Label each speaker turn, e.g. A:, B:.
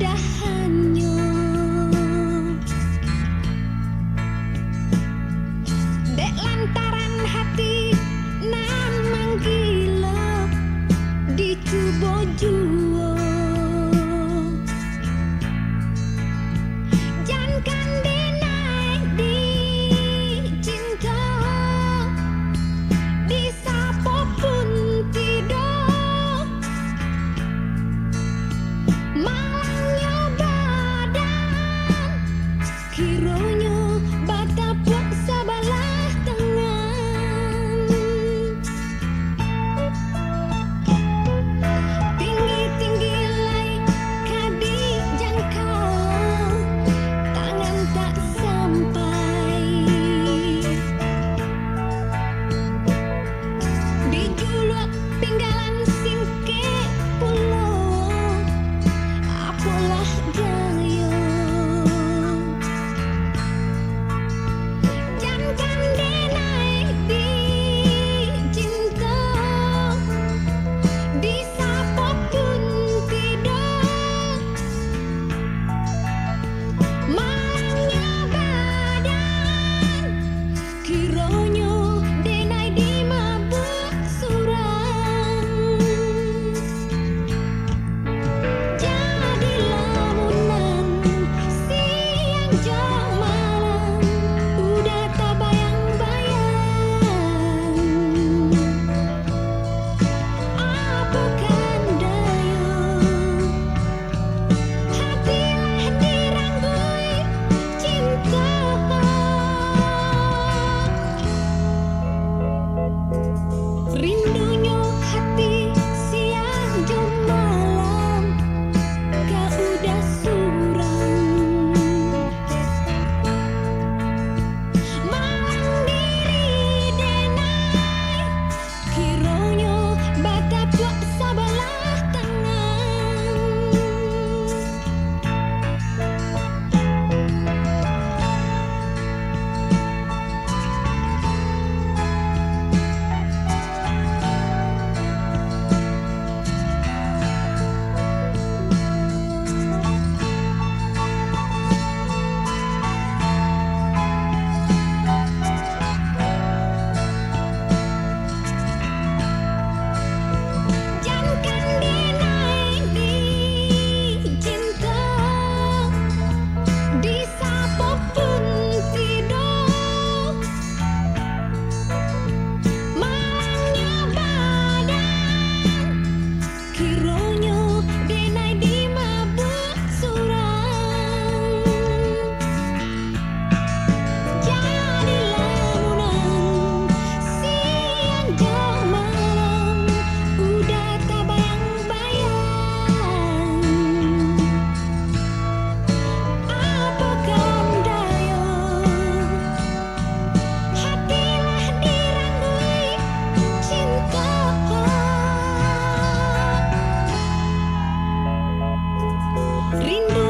A: udahannya. Dek lantaran hati nan manggila dicoba jua. Jangan dinaik di cinta, di sapa pun tidak. Malangnya badan, kiranya batapuk sebelah tangan. Tinggi-tinggi lai kadi jangkau, tangan tak sampai. Dijuluk pinggalan singkek pulau, apalah daya. Jangan dinaik di cinta, di sapa pun tidak. Malangnya badan, kiranya denai di mabuk surang. Jadi lamunan siang jauh malam, udah tak bayang-bayang. Apakan daya, hatilah diranggui cinta. Rindunya hati siang jauh malam, kau udah surang. Malang diri denai, kiranya batapuk sebelah tangan. Jangan dinaik di cinta, di sapa pun tidak. Malangnya badan, kiranya denai di mabuk surang. Jadi lamunan siang jauh malam, udah tak bayang-bayang. Apakan daya, hatilah diranggui cinta. Rindu